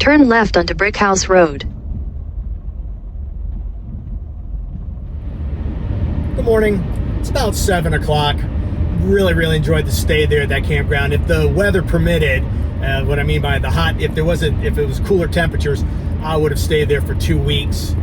Turn left onto Brick House Road. Good morning. It's about 7 o'clock. Really enjoyed the stay there at that campground. If the weather permitted, what I mean by the hot, if it was cooler temperatures, I would have stayed there for 2 weeks.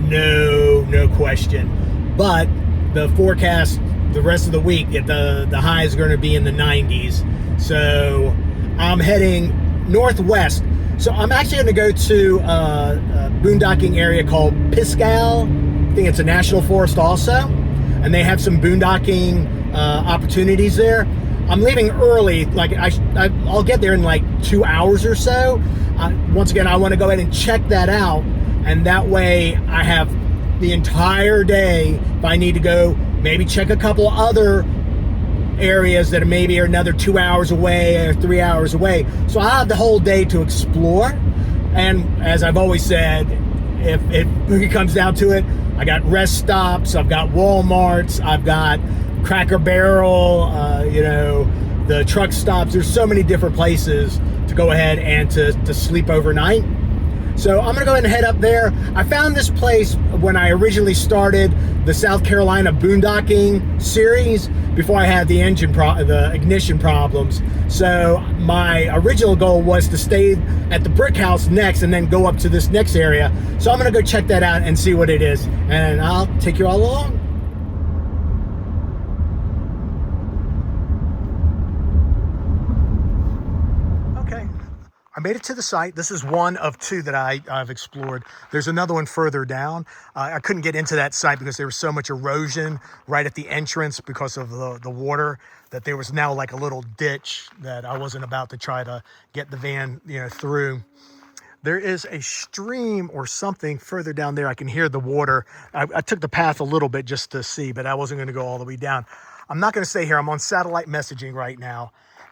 No question. But the forecast, the rest of the week, the high is going to be in the 90s. So I'm heading northwest. So I'm actually going to go to a boondocking area called Pisgah. I think it's a national forest also. And they have some boondocking opportunities there. I'm leaving early. Like I'll get there in like 2 hours or so. Once again, I want to go ahead and check that out. And that way I have the entire day. If I need to go, maybe check a couple other areas that maybe are another 2 hours away or 3 hours away. So I have the whole day to explore. And as I've always said, if it comes down to it, I got rest stops, I've got Walmarts, I've got Cracker Barrel, the truck stops. There's so many different places to go ahead and to sleep overnight. So I'm gonna go ahead and head up there. I found this place when I originally started the South Carolina boondocking series before I had the ignition problems. So my original goal was to stay at the brick house next and then go up to this next area. So I'm gonna go check that out and see what it is. And I'll take you all along. I made it to the site. This is one of two that I've explored. There's another one further down. I couldn't get into that site because there was so much erosion right at the entrance because of the water, that there was now like a little ditch that I wasn't about to try to get the van through. There is a stream or something further down there. I can hear the water. I took the path a little bit just to see, but I wasn't going to go all the way down. I'm not going to stay here. I'm on satellite messaging right now.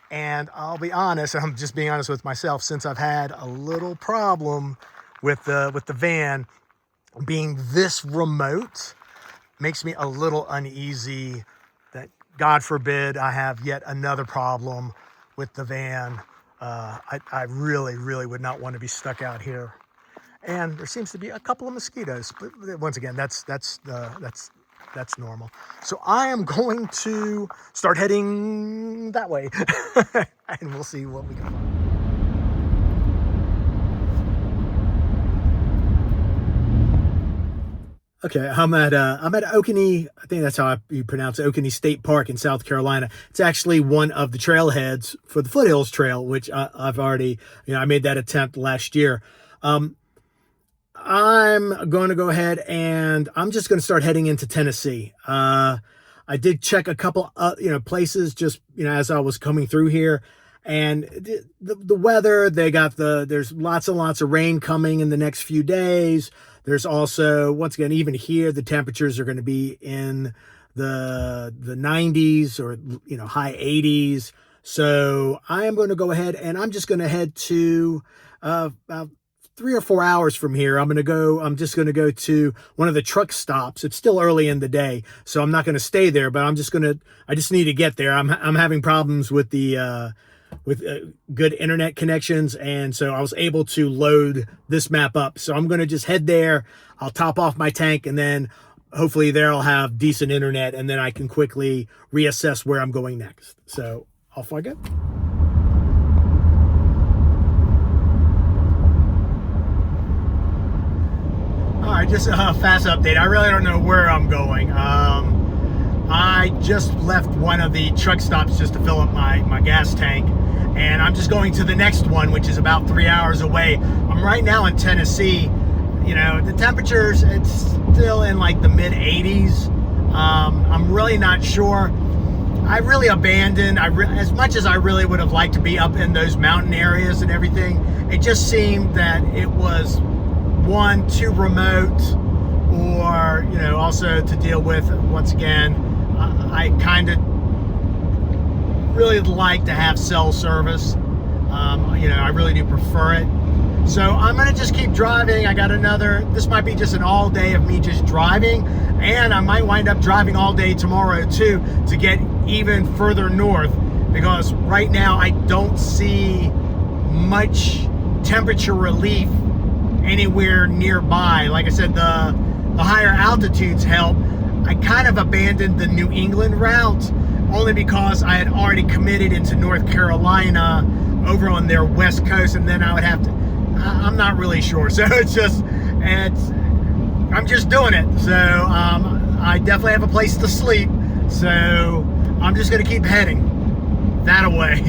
And I'll be honest, I'm just being honest with myself, since I've had a little problem with the van being this remote, makes me a little uneasy that, God forbid, I have yet another problem with the van. I really would not want to be stuck out here. And there seems to be a couple of mosquitoes, but once again, that's normal. So I am going to start heading that way and we'll see what we can find. Okay, I'm at Oconee, I think that's how you pronounce it, Oconee State Park in South Carolina. It's actually one of the trailheads for the Foothills Trail, which I've already, I made that attempt last year. I'm going to go ahead and I'm just going to start heading into Tennessee. I did check a couple, places just, as I was coming through here, and the weather, there's lots and lots of rain coming in the next few days. There's also, once again, even here, the temperatures are going to be in the 90s or, high 80s. So I am going to go ahead and I'm just going to head to, about 3 or 4 hours from here. I'm just going to go to one of the truck stops. It's still early in the day, so I'm not going to stay there, but I just need to get there. I'm having problems with good internet connections. And so I was able to load this map up. So I'm going to just head there. I'll top off my tank and then hopefully there I'll have decent internet and then I can quickly reassess where I'm going next. So off I go. All right, just a fast update. I really don't know where I'm going. I just left one of the truck stops just to fill up my gas tank, and I'm just going to the next one, which is about 3 hours away. I'm right now in Tennessee. The temperatures, it's still in like the mid 80s. I'm really not sure. I really abandoned, as much as I really would have liked to be up in those mountain areas and everything, it just seemed that it was too remote, or also to deal with. Once again, I kind of really like to have cell service. I really do prefer it. So I'm gonna just keep driving. This might be just an all day of me just driving, and I might wind up driving all day tomorrow too to get even further north, because right now I don't see much temperature relief anywhere nearby. Like I said, the higher altitudes help. I kind of abandoned the New England route only because I had already committed into North Carolina over on their west coast, and then I would have to, I'm not really sure. So I'm just doing it. So I definitely have a place to sleep. So I'm just going to keep heading that away.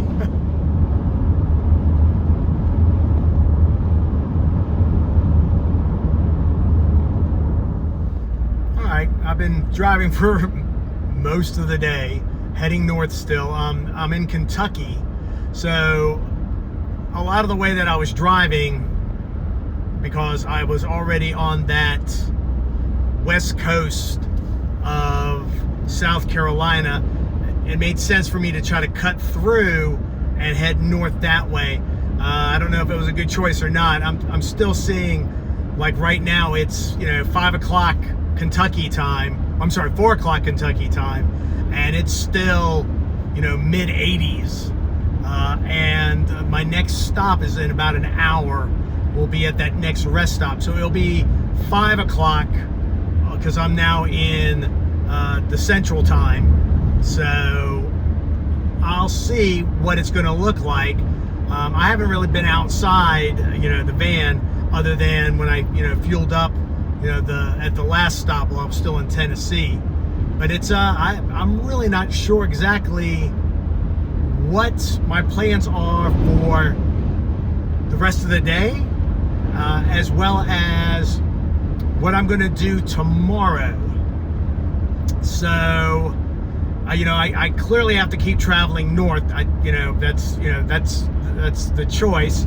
All right, I've been driving for most of the day, heading north still. I'm in Kentucky. So a lot of the way that I was driving, because I was already on that west coast of South Carolina, it made sense for me to try to cut through and head north that way. I don't know if it was a good choice or not. I'm still seeing, like right now, it's 5 o'clock Kentucky time. I'm sorry, 4 o'clock Kentucky time, and it's still mid 80s. And my next stop is in about an hour. We'll be at that next rest stop, so it'll be 5 o'clock because I'm now in the central time. So I'll see what it's going to look like. I haven't really been outside, the van, other than when I, fueled up, at the last stop while I was still in Tennessee. But it's I'm really not sure exactly what my plans are for the rest of the day, as well as what I'm going to do tomorrow. So, I clearly have to keep traveling north. That's the choice.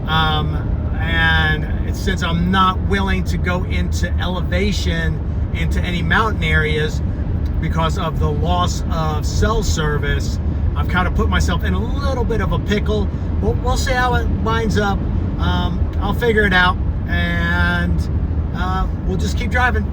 And since I'm not willing to go into elevation into any mountain areas because of the loss of cell service, I've kind of put myself in a little bit of a pickle. We'll see how it winds up. I'll figure it out, and we'll just keep driving.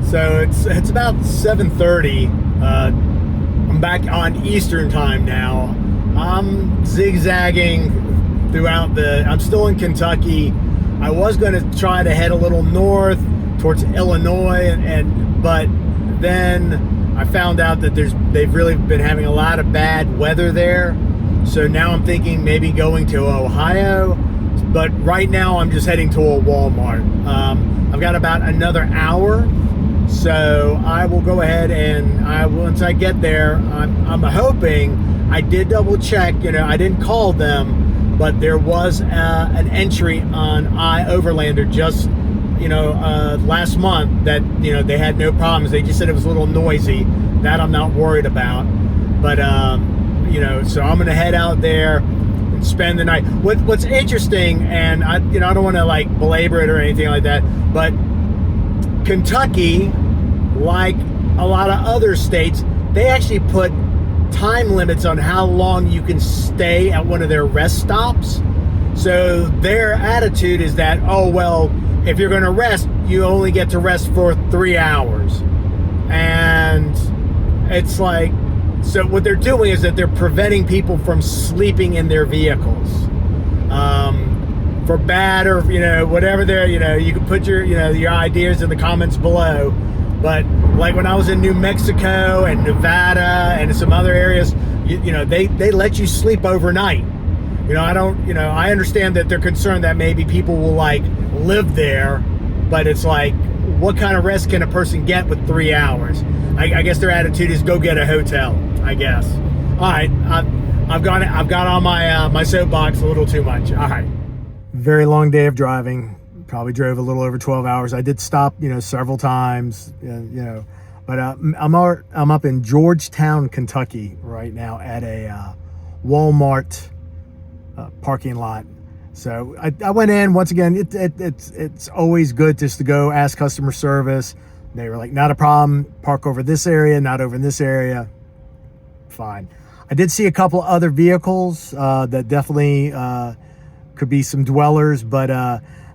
So it's about 7:30. I'm back on Eastern time now. I'm zigzagging throughout I'm still in Kentucky. I was going to try to head a little north towards Illinois, but then I found out that they've really been having a lot of bad weather there. So now I'm thinking maybe going to Ohio. But right now I'm just heading to a Walmart. I've got about another hour. So I will go ahead and once I get there, I'm hoping, I did double check, I didn't call them, but there was an entry on iOverlander just, last month that, they had no problems. They just said it was a little noisy. That I'm not worried about. But, so I'm going to head out there and spend the night. What's interesting, and I don't want to like belabor it or anything like that, but Kentucky, like a lot of other states, they actually put time limits on how long you can stay at one of their rest stops. So their attitude is that, oh, well, if you're going to rest, you only get to rest for 3 hours. And it's like, so what they're doing is that they're preventing people from sleeping in their vehicles. For bad or, whatever you can put your ideas in the comments below. But like when I was in New Mexico and Nevada and some other areas, they let you sleep overnight. I understand that they're concerned that maybe people will like live there, but it's like, what kind of rest can a person get with 3 hours? I guess their attitude is go get a hotel, I guess. All right, I've got on my soapbox a little too much. All right. Very long day of driving. Probably drove a little over 12 hours. I did stop, several times, but I'm up in Georgetown, Kentucky right now at a Walmart parking lot. So I went in once again. It's always good just to go ask customer service. They were like, not a problem. Park over this area, not over in this area. Fine. I did see a couple other vehicles that definitely could be some dwellers, but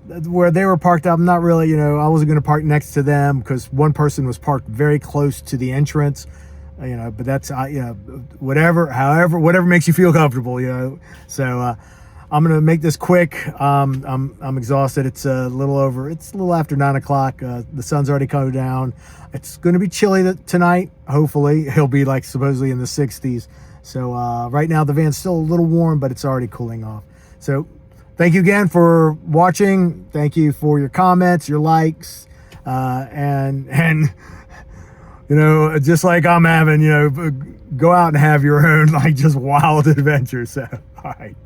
where they were parked, I'm not really, I wasn't going to park next to them because one person was parked very close to the entrance, but that's, whatever makes you feel comfortable, So I'm going to make this quick. I'm exhausted. It's a little after 9 o'clock. The sun's already coming down. It's going to be chilly tonight. Hopefully it'll be like supposedly in the 60s. So right now the van's still a little warm, but it's already cooling off. So thank you again for watching. Thank you for your comments, your likes, and just like I'm having, go out and have your own like just wild adventure. So, all right.